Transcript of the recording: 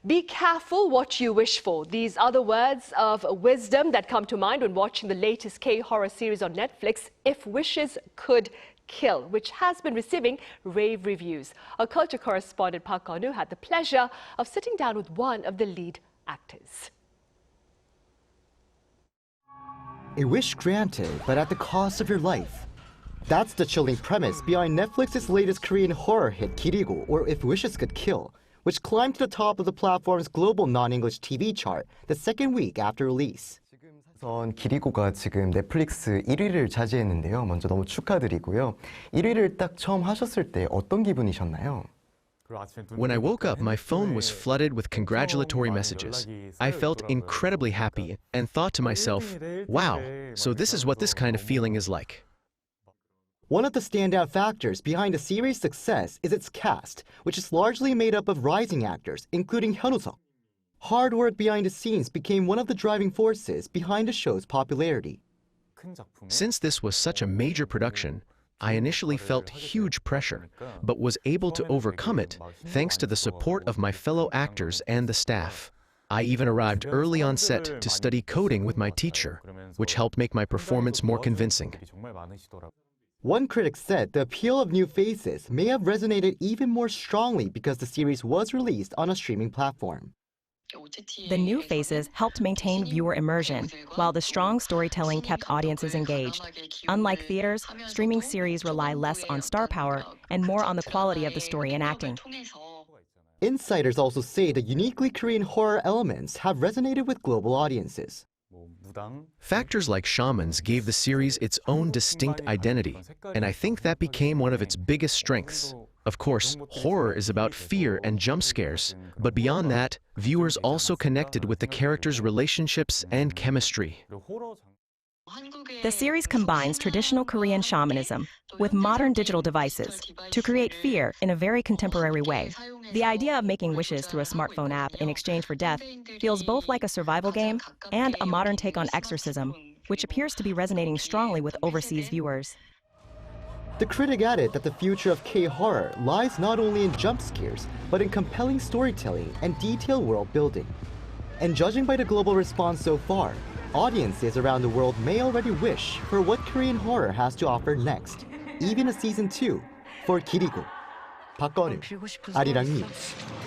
Be careful what you wish for. These are the words of wisdom that come to mind when watching the latest K-horror series on Netflix, If Wishes Could Kill, which has been receiving rave reviews. Our culture correspondent Park Kun-woo had the pleasure of sitting down with one of the lead actors. A wish granted, but at the cost of your life. That's the chilling premise behind Netflix's latest Korean horror hit Kirigo, or If Wishes Could Kill, which climbed to the top of the platform's global non-English TV chart the second week after release. 우선 기리고가 지금 넷플릭스 1위를 차지했는데요. 먼저 너무 축하드리고요. 1위를 딱 처음 하셨을 때 어떤 기분이셨나요? When I woke up, my phone was flooded with congratulatory messages. I felt incredibly happy and thought to myself, wow, so this is what this kind of feeling is like. One of the standout factors behind the series' success is its cast, which is largely made up of rising actors, including Hyun Woo-seok. Hard work behind the scenes became one of the driving forces behind the show's popularity. Since this was such a major production, I initially felt huge pressure, but was able to overcome it thanks to the support of my fellow actors and the staff. I even arrived early on set to study coding with my teacher, which helped make my performance more convincing. One critic said the appeal of new faces may have resonated even more strongly because the series was released on a streaming platform. The new faces helped maintain viewer immersion, while the strong storytelling kept audiences engaged. Unlike theaters, streaming series rely less on star power and more on the quality of the story and acting. Insiders also say the uniquely Korean horror elements have resonated with global audiences. Factors like shamans gave the series its own distinct identity, and I think that became one of its biggest strengths. Of course, horror is about fear and jump scares, but beyond that, viewers also connected with the characters' relationships and chemistry. The series combines traditional Korean shamanism with modern digital devices to create fear in a very contemporary way. The idea of making wishes through a smartphone app in exchange for death feels both like a survival game and a modern take on exorcism, which appears to be resonating strongly with overseas viewers. The critic added that the future of K-horror lies not only in jump scares, but in compelling storytelling and detailed world building. And judging by the global response so far, audiences around the world may already wish for what Korean horror has to offer next, even a season 2 for Kirigo. Park Kun-woo, Arirang News.